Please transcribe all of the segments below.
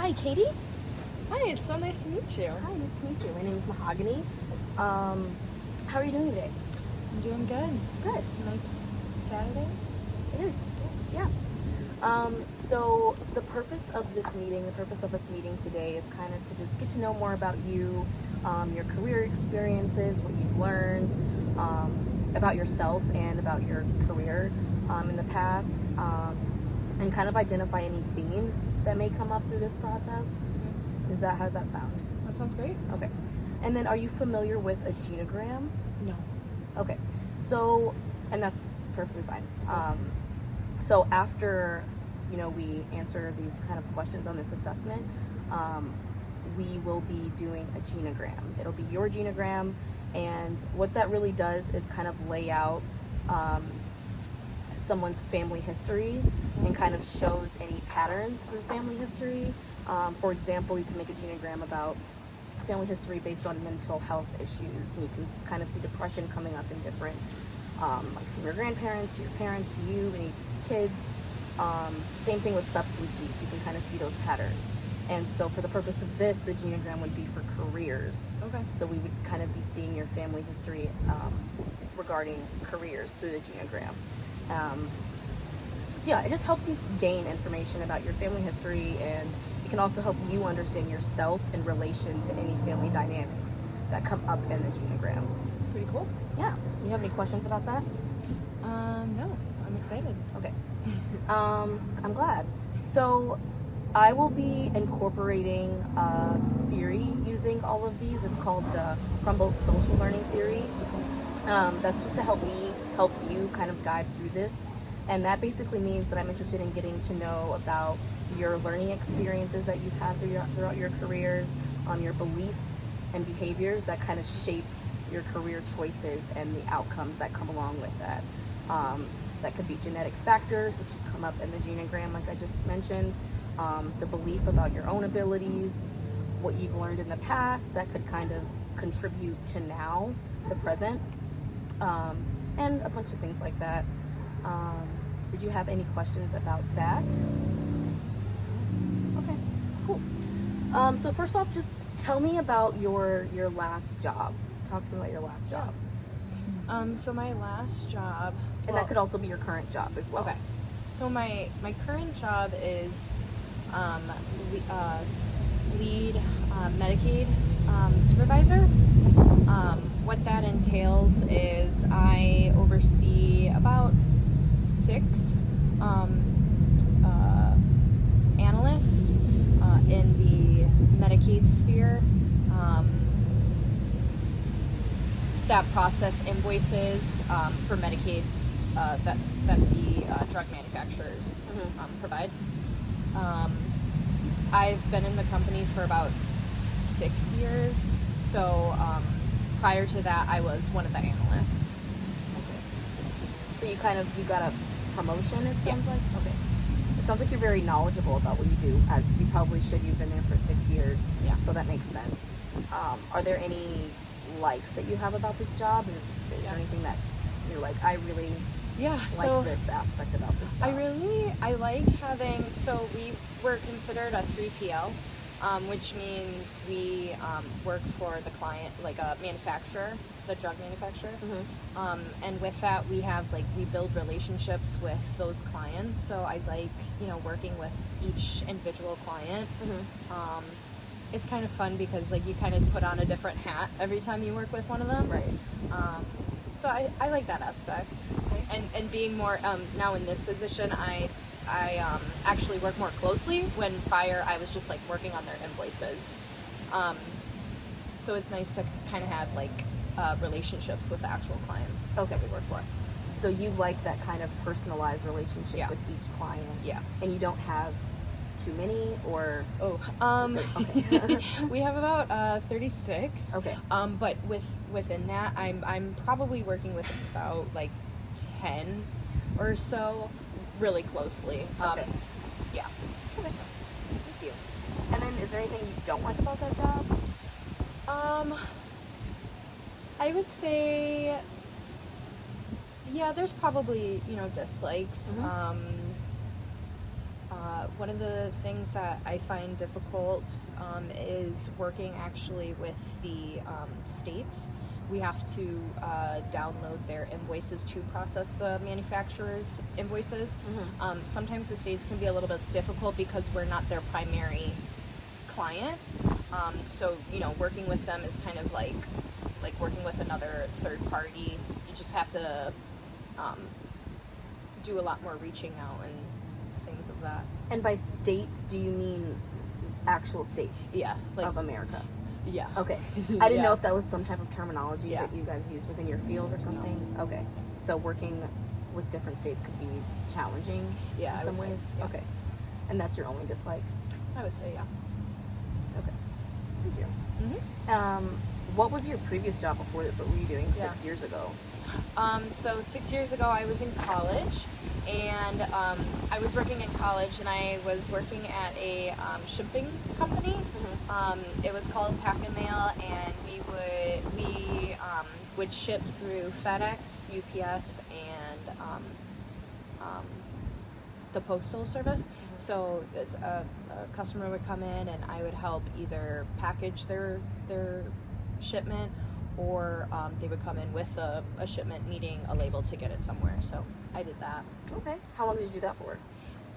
Hi, Katie. Hi, it's so nice to meet you. Hi, nice to meet you. My name is Mahogany. How are you doing today? I'm doing good. Good. It's a nice Saturday. It is. Yeah. So the purpose of this meeting, the purpose of us meeting today is kind of to just get to know more about you, your career experiences, what you've learned, about yourself and about your career in the past, and kind of identify any themes that may come up through this process. How does that sound? That sounds great. Okay. And then, are you familiar with a genogram? No. Okay. So, and that's perfectly fine. So after, we answer these kind of questions on this assessment, we will be doing a genogram. It'll be your genogram, and what that really does is kind of lay out someone's family history and kind of shows any patterns through family history. For example, you can make a genogram about family history based on mental health issues. And you can kind of see depression coming up in different, like from your grandparents to your parents to you, any kids. Same thing with substance use. You can kind of see those patterns. And so for the purpose of this, the genogram would be for careers. Okay. So we would kind of be seeing your family history regarding careers through the genogram. So yeah, it just helps you gain information about your family history, and it can also help you understand yourself in relation to any family dynamics that come up in the genogram. It's pretty cool. Yeah. You have any questions about that? No. I'm excited. Okay. I'm glad. So I will be incorporating a theory using all of these. It's called the Humboldt Social Learning Theory. That's just to help me help you kind of guide through this. And that basically means that I'm interested in getting to know about your learning experiences that you've had throughout your careers, your beliefs and behaviors that kind of shape your career choices and the outcomes that come along with that. That could be genetic factors, which would come up in the genogram, like I just mentioned, the belief about your own abilities, what you've learned in the past that could kind of contribute to now, the present, and a bunch of things like that. Did you have any questions about that? Okay, cool. So first off, just tell me about your last job. Talk to me about your last job. So my last job... And that could also be your current job as well. Okay. So my current job is lead Medicaid supervisor. What that entails is I oversee about 6 analysts in the Medicaid sphere that process invoices for Medicaid that the drug manufacturers provide. I've been in the company for about 6 years, so prior to that I was one of the analysts. Okay. So you got a promotion, it sounds like? Okay. It sounds like you're very knowledgeable about what you do, as you probably should. You've been there for 6 years. Yeah. So that makes sense. Are there any likes that you have about this job? Is there anything that you're like, I really like this aspect about this job? I like having, so we were considered a 3PL, which means we work for the client, like a manufacturer, the drug manufacturer. And with that, we build relationships with those clients. So I like, working with each individual client. It's kind of fun because you kind of put on a different hat every time you work with one of them. Right. So I like that aspect. Okay. And being more, now in this position, I actually work more closely, when prior I was just working on their invoices. So it's nice to kind of have relationships with the actual clients that we work for. So you like that kind of personalized relationship with each client? Yeah. And you don't have too many, or? Okay. We have about 36. Okay. But within that, I'm probably working with about 10 or so really closely. Okay. Yeah. Okay. Thank you. And then, is there anything you don't like about that job? I would say, yeah, there's probably, dislikes. one of the things that I find difficult is working actually with the states. We have to download their invoices to process the manufacturer's invoices. Sometimes the states can be a little bit difficult because we're not their primary client. So, working with them is kind of like working with another third party. You just have to do a lot more reaching out and things of that. And by states, do you mean actual states? Yeah. Of America? Yeah. Okay. I didn't Yeah. know if that was some type of terminology Yeah. that you guys use within your field or something. No. Okay. So working with different states could be challenging Yeah, in I some would say, ways? yeah. Okay. And that's your only dislike? I would say, yeah. Okay. Thank you. Mm-hmm. What was your previous job before this? What were you doing 6 years ago? So 6 years ago, I was in college, and I was working in college, and I was working at a shipping company. It was called Pack and Mail, and we would ship through FedEx, UPS, and the postal service. So this a customer would come in, and I would help either package their shipment, or they would come in with a shipment needing a label to get it somewhere. So I did that. Okay. How long did you do that for?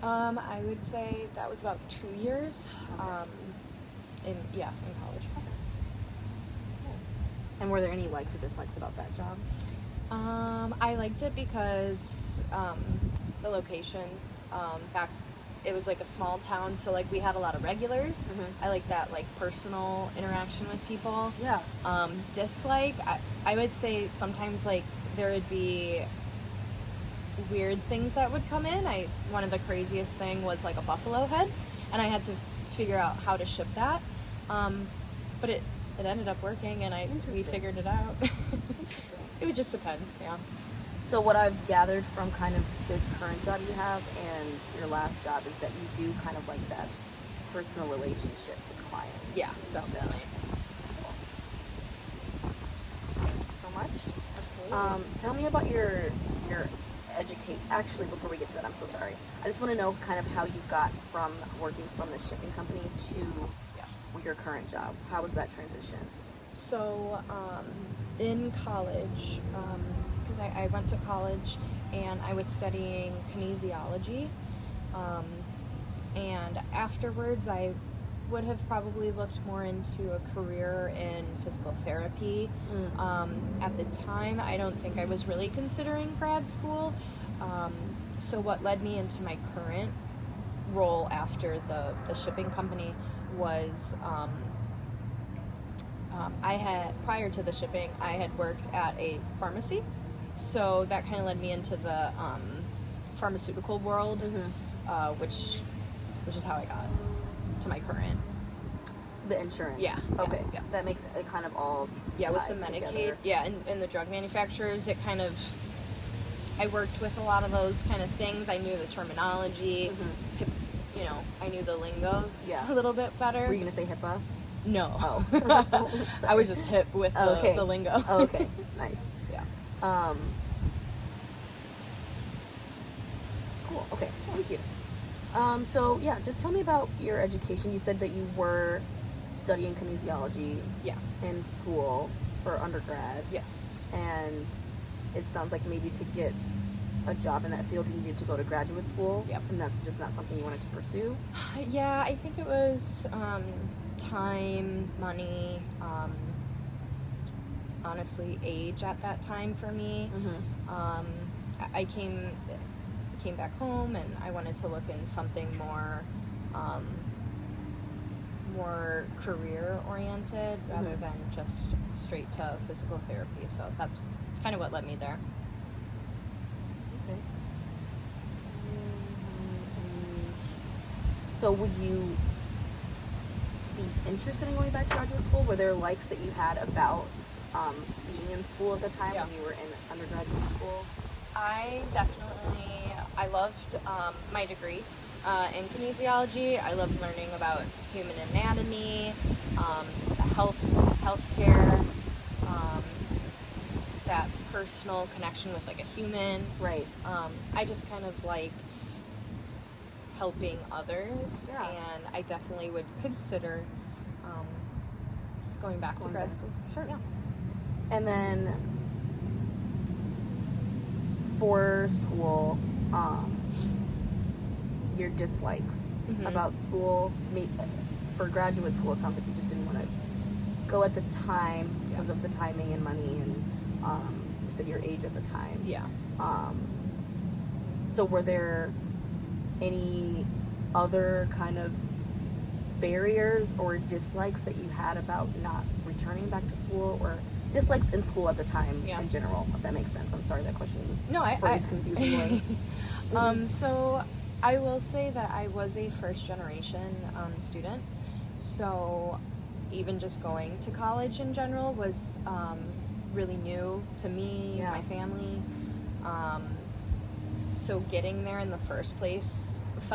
I would say that was about 2 years. Okay. In college. And were there any likes or dislikes about that job? I liked it because the location. It was like a small town, so like we had a lot of regulars. I like that personal interaction with people. Yeah. Dislike, I would say sometimes there would be weird things that would come in. One of the craziest thing was a buffalo head, and I had to figure out how to ship that. But it ended up working, and we figured it out. Interesting. It would just depend, yeah. So what I've gathered from kind of this current job you have and your last job is that you do kind of like that personal relationship with clients. Yeah, definitely. Thank you so much. Absolutely. Tell me about your educate. Actually, before we get to that, I'm so sorry. I just want to know kind of how you got from working from the shipping company to your current job. How was that transition? So, in college, because I went to college and I was studying kinesiology, and afterwards I would have probably looked more into a career in physical therapy. At the time, I don't think I was really considering grad school. So what led me into my current role after the shipping company was prior to the shipping, I had worked at a pharmacy. So that kind of led me into the pharmaceutical world, which is how I got to my current. The insurance. Yeah. Okay. Yeah. That makes it kind of all with the tied Medicaid. together. Yeah, and the drug manufacturers, I worked with a lot of those kind of things. I knew the terminology. I knew the lingo a little bit better. Were you going to say HIPAA? No. Oh. I was just hip with the lingo. Oh, okay. Nice. Yeah. Cool. Okay. Thank you. So yeah, just tell me about your education. You said that you were studying kinesiology in school for undergrad. Yes. And it sounds like maybe to get a job in that field you needed to go to graduate school. Yep. And that's just not something you wanted to pursue. Yeah, I think it was time, money, honestly, age at that time for me. I came back home and I wanted to look in something more career oriented rather than just straight to physical therapy. So that's kind of what led me there. Okay. So would you be interested in going back to graduate school? Were there likes that you had about being in school at the time when you were in undergraduate school? I loved my degree in kinesiology. I loved learning about human anatomy, healthcare, that personal connection with a human. Right. I just kind of liked helping others, Yeah. and I definitely would consider going back to Going grad back. school. Sure. Yeah. And then for school, your dislikes Mhm. about school. For graduate school, it sounds like you just didn't want to go at the time because Yeah. of the timing and money and you said your age at the time. Yeah. So were there any other kind of barriers or dislikes that you had about not returning back to school, or dislikes in school at the time Yeah. in general, if that makes sense? I'm sorry that question was No, phrased confusingly. So I will say that I was a first generation student, so even just going to college in general was really new to me, Yeah. my family. So getting there in the first place